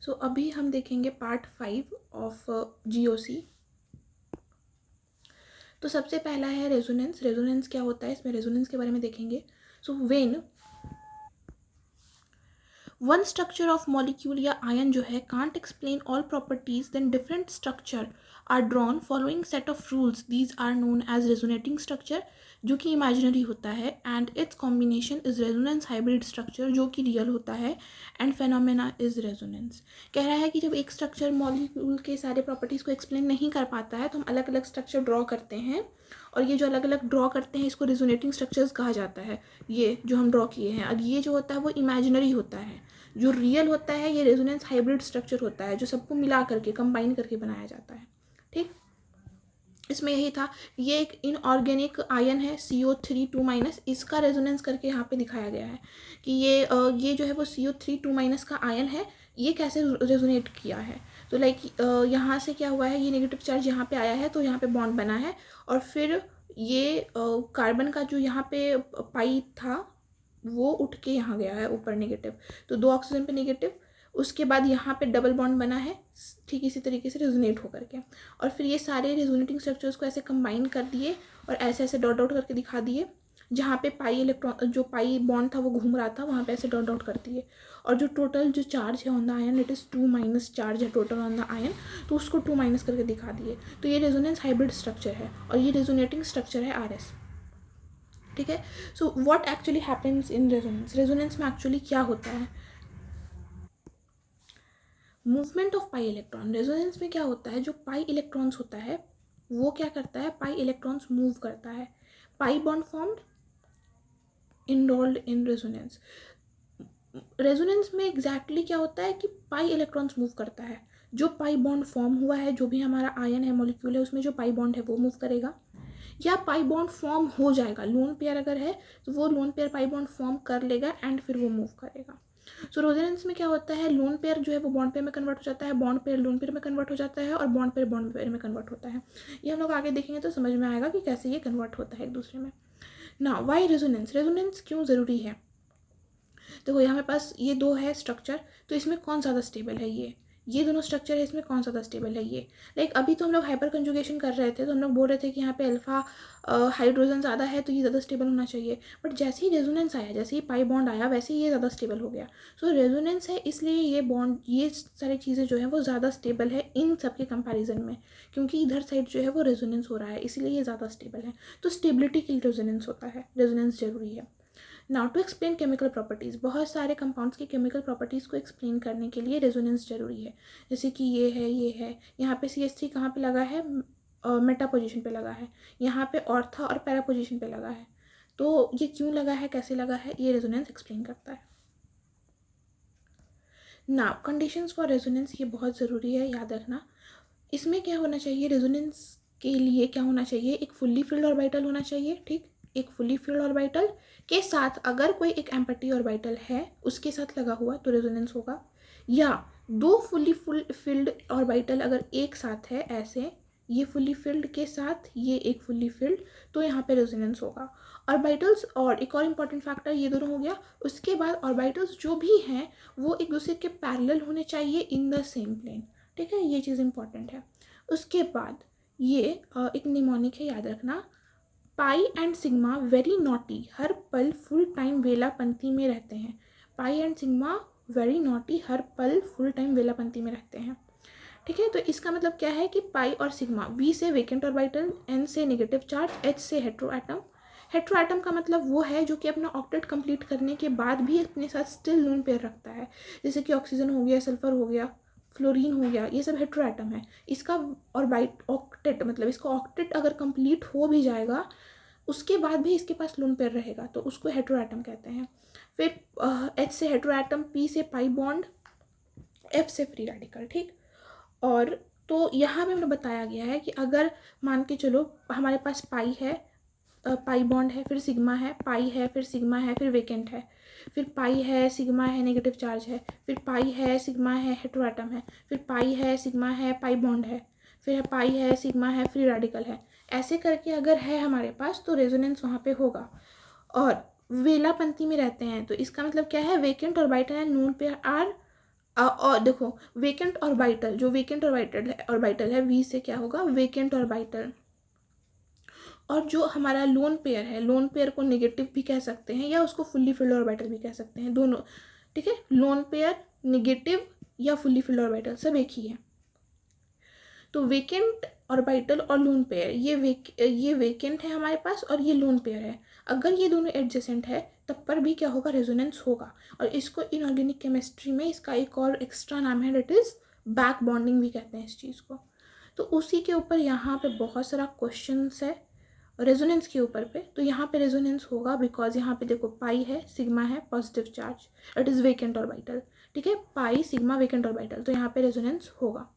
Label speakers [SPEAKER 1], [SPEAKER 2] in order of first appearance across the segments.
[SPEAKER 1] सो अभी हम देखेंगे पार्ट 5 ऑफ जीओसी। तो सबसे पहला है रेजोनेंस। रेजोनेंस क्या होता है, इसमें रेजोनेंस के बारे में देखेंगे। So when one structure of molecule या आयन जो है can't explain all properties, then different structure are drawn following set of rules, these are known as resonating structure, जो कि इमेजिनरी होता है, and its combination is resonance hybrid structure, जो कि real होता है, एंड फेनोमेना इज रेजोनेंस। कह रहा है कि जब एक स्ट्रक्चर मॉलिक्यूल के सारे प्रॉपर्टीज़ को एक्सप्लेन नहीं कर पाता है तो हम अलग अलग स्ट्रक्चर ड्रॉ करते हैं, और ये जो अलग अलग ड्रॉ करते हैं इसको रेजोनेटिंग स्ट्रक्चर्स कहा जाता है। ये जो हम ड्रॉ किए हैं, और ये जो होता है वो इमेजिनरी होता है। जो रियल होता है ये रेजोनेंस हाइब्रिड स्ट्रक्चर होता है, जो सबको मिला करके कंबाइन करके बनाया जाता है। ठीक, इसमें यही था। ये एक इनऑर्गेनिक आयन है CO3 2-, इसका रेजोनेंस करके यहाँ पे दिखाया गया है कि ये जो है वो CO3 2- का आयन है, ये कैसे रेजोनेट किया है। तो लाइक यहाँ से क्या हुआ है, ये नेगेटिव चार्ज यहाँ पे आया है तो यहाँ पे बॉन्ड बना है, और फिर ये कार्बन का जो यहाँ पे पाई था वो उठ के यहाँ गया है ऊपर नेगेटिव, तो 2 ऑक्सीजन पे नेगेटिव, उसके बाद यहाँ पे डबल बॉन्ड बना है, ठीक इसी तरीके से रेजोनेट होकर के, और फिर ये सारे रेजोनेटिंग स्ट्रक्चर्स को ऐसे कंबाइन कर दिए और ऐसे ऐसे डॉट डॉट करके दिखा दिए। जहाँ पे पाई इलेक्ट्रॉन, जो पाई बॉन्ड था वो घूम रहा था, वहाँ पे ऐसे डॉट डॉट कर दिए, और जो टोटल जो चार्ज है on the ion, it is 2- charge है टोटल ऑन द आयन, तो उसको 2- करके दिखा दिए। तो ये रेजोनेंस हाइब्रिड स्ट्रक्चर है, और ये रेजोनेटिंग स्ट्रक्चर है RS। ठीक है। So what actually happens in resonance, resonance में एक्चुअली क्या होता है, movement of pi electron. Resonance में क्या होता है, जो पाई इलेक्ट्रॉन्स होता है वो क्या करता है, पाई इलेक्ट्रॉन्स मूव करता है, pi bond formed enrolled in resonance. Resonance में एग्जैक्टली क्या होता है कि पाई इलेक्ट्रॉन्स मूव करता है, जो पाई बॉन्ड फॉर्म हुआ है, जो भी हमारा आयन है, मॉलिक्यूल है, उसमें जो पाई बॉन्ड है वो मूव करेगा, या पाई बॉन्ड फॉर्म हो जाएगा, लोन पेयर अगर है तो वो lone pair pi bond form कर लेगा एंड फिर वो मूव करेगा। सो रेजोनेंस में क्या होता है, लोन पेयर जो है वो बॉन्ड पेयर में कन्वर्ट हो जाता है, बॉन्ड पेयर लोन पेयर में कन्वर्ट हो जाता है, और बॉन्ड पेयर में कन्वर्ट होता है। ये हम लोग आगे देखेंगे तो समझ में आएगा कि कैसे ये कन्वर्ट होता है एक दूसरे में। ना वाई रेजोनेंस, रेजोनेंस क्यों ज़रूरी है। देखो यहाँ मेरे पास ये 2 है स्ट्रक्चर, तो इसमें कौन ज़्यादा स्टेबल है, ये दोनों स्ट्रक्चर है, इसमें कौन ज़्यादा स्टेबल है, ये लाइक अभी तो हम लोग हाइपर कंजुगेशन कर रहे थे तो हम लोग बोल रहे थे कि यहाँ पे अल्फा हाइड्रोजन ज़्यादा है तो ये ज़्यादा स्टेबल होना चाहिए, बट जैसे ही रेजोनेंस आया, जैसे ही पाई बॉन्ड आया, वैसे ही ये ज़्यादा स्टेबल हो गया। सो रेजोनेंस है इसलिए ये बॉन्ड, ये सारी चीज़ें जो हैं वो ज़्यादा स्टेबल है इन सब के कंपैरिजन में, क्योंकि इधर साइड जो है वो रेजोनेंस हो रहा है, इसलिए ये ज़्यादा स्टेबल है। तो स्टेबिलिटी के लिए रेजोनेंस होता है, रेजोनेंस जरूरी है। Now to explain chemical properties, बहुत सारे कंपाउंड्स की केमिकल प्रॉपर्टीज़ को एक्सप्लेन करने के लिए रेजोनेंस जरूरी है। जैसे कि ये है, यहाँ पे CH3 कहाँ पे लगा है, मेटा पोजीशन पे लगा है, यहाँ पे ऑर्था और पैरा पोजीशन पे लगा है, तो ये क्यों लगा है, कैसे लगा है, ये रेजोनेंस एक्सप्लेन करता है। नाउ कंडीशंस फॉर रेजोनेंस, ये बहुत ज़रूरी है, याद रखना। इसमें क्या होना चाहिए, रेजोनेंस के लिए क्या होना चाहिए, एक फुल्ली फिल्ड ऑर्बिटल होना चाहिए। ठीक, एक फुल्ली फिल्ड ऑर्बिटल के साथ अगर कोई एक एम्प्टी ऑर्बिटल है उसके साथ लगा हुआ तो रेजोनेंस होगा, या 2 फुल्ली फिल्ड ऑर्बिटल अगर एक साथ है, ऐसे ये फुल्ली फिल्ड के साथ ये एक फुल्ली फिल्ड, तो यहाँ पे रेजोनेंस होगा। ऑर्बिटल्स, और एक और इम्पॉर्टेंट फैक्टर, ये दोनों हो गया। उसके बाद ऑर्बिटल्स जो भी हैं वो एक दूसरे के पैरेलल होने चाहिए इन द सेम प्लेन। ठीक है, ये चीज़ इंपॉर्टेंट है। उसके बाद ये एक निमोनिक है, याद रखना। पाई एंड सिग्मा वेरी नॉटी, हर पल फुल टाइम वेलापंथी में रहते हैं। पाई एंड सिग्मा वेरी नॉटी, हर पल फुल टाइम वेलापंथी में रहते हैं। ठीक है, तो इसका मतलब क्या है कि पाई और सिग्मा, V से वेकेंट ऑर्बिटल, N से नेगेटिव चार्ज, H से हेट्रो एटम। हेट्रो एटम का मतलब वो है जो कि अपना ऑक्टेट कंप्लीट करने के बाद भी अपने साथ स्टिल लोन पेयर रखता है, जैसे कि ऑक्सीजन हो गया, सल्फर हो गया, फ्लोरीन हो गया, ये सब हेट्रो एटम है। इसका ऑर्बिट ऑक्टेट, मतलब इसका ऑक्टेट अगर कंप्लीट हो भी जाएगा उसके बाद भी इसके पास लोन पेयर रहेगा, तो उसको हेट्रो एटम कहते हैं। फिर H से हेट्रो एटम, P से पाई बॉन्ड, F से फ्री रेडिकल। ठीक, और तो यहाँ पे हमें बताया गया है कि अगर मान के चलो हमारे पास पाई है, पाई बॉन्ड है, फिर सिग्मा है, पाई है, फिर सिग्मा है, फिर वेकेंट है, फिर पाई है, सिग्मा है, नेगेटिव चार्ज है, फिर पाई है, सिग्मा है, हेट्रो एटम है, फिर पाई है, सिग्मा है, पाई बॉन्ड है, फिर पाई है, सिग्मा है, फ्री रेडिकल है। ऐसे करके अगर है हमारे पास तो रेजोनेंस वहाँ पे होगा, और वेलापंथी में रहते हैं, तो इसका मतलब क्या है, vacant orbital and lone pair are और देखो वेकेंट ऑर्बिटल, जो वेकेंट ऑर्बिटल है वी से क्या होगा, वेकेंट ऑर्बिटल। और जो हमारा लोन पेयर है, लोन पेयर को नेगेटिव भी कह सकते हैं या उसको फुल्ली फिल्ड ऑर्बिटल भी कह सकते हैं, दोनों, ठीक है। लोन पेयर, नेगेटिव या फुल्ली फिल्ड ऑर्बिटल सब एक ही है। तो वेकेंट ऑर्बिटल और लोन पेयर, ये वेकेंट है हमारे पास और ये लोन पेयर है। अगर ये दोनों एडजेसेंट है तब पर भी क्या होगा, रेजोनेंस होगा। और इसको इनऑर्गेनिक केमिस्ट्री में इसका एक और एक्स्ट्रा नाम है, डेट इज बैक बॉन्डिंग भी कहते हैं इस चीज़ को। तो उसी के ऊपर यहाँ पे बहुत सारा क्वेश्चंस है रेजोनेंस के ऊपर पे। तो यहाँ पे रेजोनेंस होगा बिकॉज यहाँ पे देखो पाई है, सिग्मा है, positive charge, it is vacant orbital, ठीक है। पाई सिग्मा वेकेंट ऑर्बिटल, तो यहाँ पे रेजोनेंस होगा।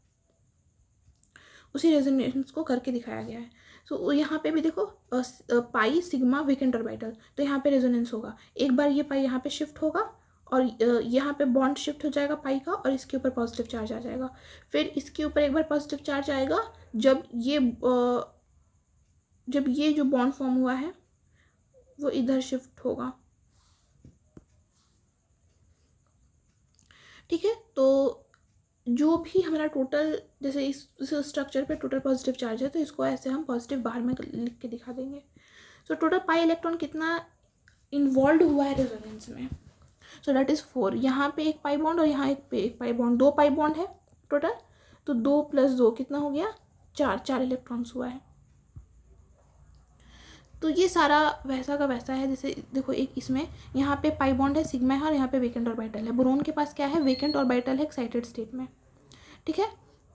[SPEAKER 1] उसी रेजोनेंस को करके दिखाया गया है। सो यहाँ पे भी देखो पाई सिग्मा वेकेंट ऑर्बिटल, तो यहाँ पे रेजोनेंस होगा। एक बार ये पाई यहाँ पे शिफ्ट होगा और यहाँ पे बॉन्ड शिफ्ट हो जाएगा पाई का और इसके ऊपर पॉजिटिव चार्ज आ जाएगा। फिर इसके ऊपर एक बार पॉजिटिव चार्ज आएगा जब ये जो बॉन्ड फॉर्म हुआ है वो इधर शिफ्ट होगा, ठीक है। तो जो भी हमारा टोटल, जैसे इस स्ट्रक्चर पे टोटल पॉजिटिव चार्ज है तो इसको ऐसे हम पॉजिटिव बाहर में लिख के दिखा देंगे। सो टोटल पाई इलेक्ट्रॉन कितना इन्वॉल्व हुआ है रेजोनेंस में, सो दैट इज़ 4। यहाँ पे एक पाई बॉन्ड और यहाँ एक पाई बॉन्ड, 2 पाई बॉन्ड है टोटल। तो 2 + 2 कितना हो गया, 4 इलेक्ट्रॉन्स हुआ है। तो ये सारा वैसा का वैसा है। जैसे देखो एक इसमें यहाँ पे पाई बॉन्ड है, सिग्मा है और यहाँ पे वेकेंट ऑर्बिटल है। बोरोन के पास क्या है, वेकेंट ऑर्बिटल है एक्साइटेड स्टेट में, ठीक है।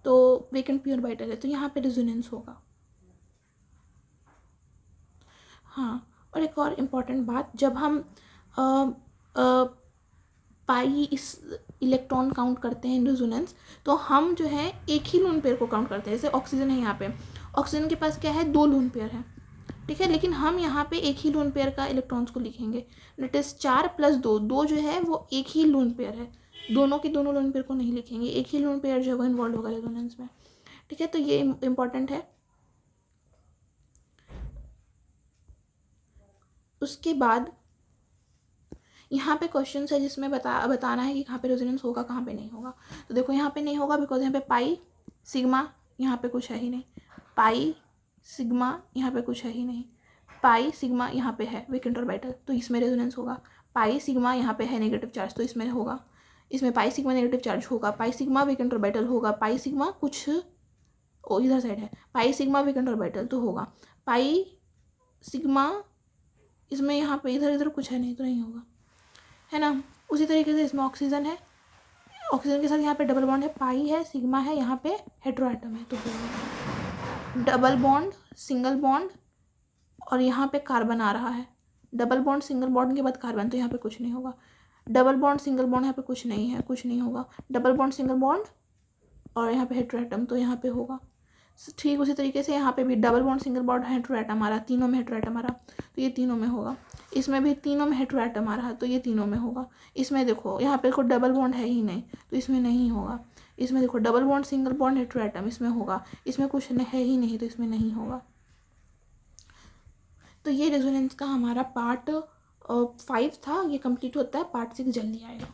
[SPEAKER 1] तो वेकेंट पी ऑर्बिटल है, तो यहाँ पे रेजोनेंस होगा। हाँ, और एक और इम्पॉर्टेंट बात, जब हम पाई इस इलेक्ट्रॉन काउंट करते हैं इन रेजोनेंस, तो हम जो है एक ही लोन पेयर को काउंट करते हैं। जैसे ऑक्सीजन है, यहाँ पे ऑक्सीजन के पास क्या है, 2 लोन पेयर है, ठीक है। लेकिन हम यहाँ पे एक ही लोन पेयर का इलेक्ट्रॉन्स को लिखेंगे, दैट इज 4 + 2, 2 जो है वो एक ही लोन पेयर है, दोनों के दोनों लोन पेयर को नहीं लिखेंगे, एक ही लोन पेयर जो है वो इन्वॉल्व होगा रेजोनेंस में, ठीक है। तो ये इम्पॉर्टेंट है। उसके बाद यहाँ पे क्वेश्चन है जिसमें बताना है कि कहाँ पे रेजोनेंस होगा, कहाँ पे नहीं होगा। तो देखो यहाँ पे नहीं होगा बिकॉज यहाँ पे पाई सिग्मा, यहाँ पे कुछ है ही नहीं, पाई सिग्मा यहाँ पे कुछ है ही नहीं, पाई सिग्मा यहाँ पे है वेकेंट ऑर्बिटल, तो इसमें रेजोनेंस होगा। पाई सिग्मा यहाँ पे है नेगेटिव चार्ज, तो इसमें होगा, इसमें पाई सिग्मा नेगेटिव चार्ज होगा। पाई सिग्मा वेकेंट ऑर्बिटल होगा, पाई सिग्मा कुछ इधर साइड है, पाई सिग्मा वेकेंट ऑर्बिटल तो होगा। पाई सिग्मा इसमें यहाँ पे इधर इधर कुछ है नहीं, तो नहीं होगा, है ना। उसी तरीके से इसमें ऑक्सीजन है, ऑक्सीजन के साथ यहाँ पे डबल बॉन्ड है, पाई है सिग्मा है, यहाँ पे हेटेरो एटम है, तो डबल बॉन्ड सिंगल बॉन्ड और यहाँ पे कार्बन आ रहा है, डबल बॉन्ड सिंगल बॉन्ड के बाद कार्बन, तो यहाँ पे कुछ नहीं होगा। डबल बॉन्ड सिंगल बॉन्ड यहाँ पे कुछ नहीं है, कुछ नहीं होगा। डबल बॉन्ड सिंगल बॉन्ड और यहाँ पे हेटेरो एटम, तो यहाँ पे होगा। ठीक उसी तरीके से यहाँ पे भी double bond single bond hetero atom आ रहा, तीनों में हेटेरो एटम आ रहा, तो ये तीनों में होगा। इसमें भी तीनों में हेटेरो एटम आ रहा, तो ये तीनों में होगा। इसमें देखो यहाँ पे देखो डबल बॉन्ड है ही नहीं, तो इसमें नहीं होगा। इसमें देखो double bond single bond hetero atom, इसमें होगा। इसमें कुछ है ही नहीं, तो इसमें नहीं होगा। तो ये रेजोनेंस का हमारा पार्ट 5 था, ये कंप्लीट होता है। पार्ट 6 जल्दी आएगा।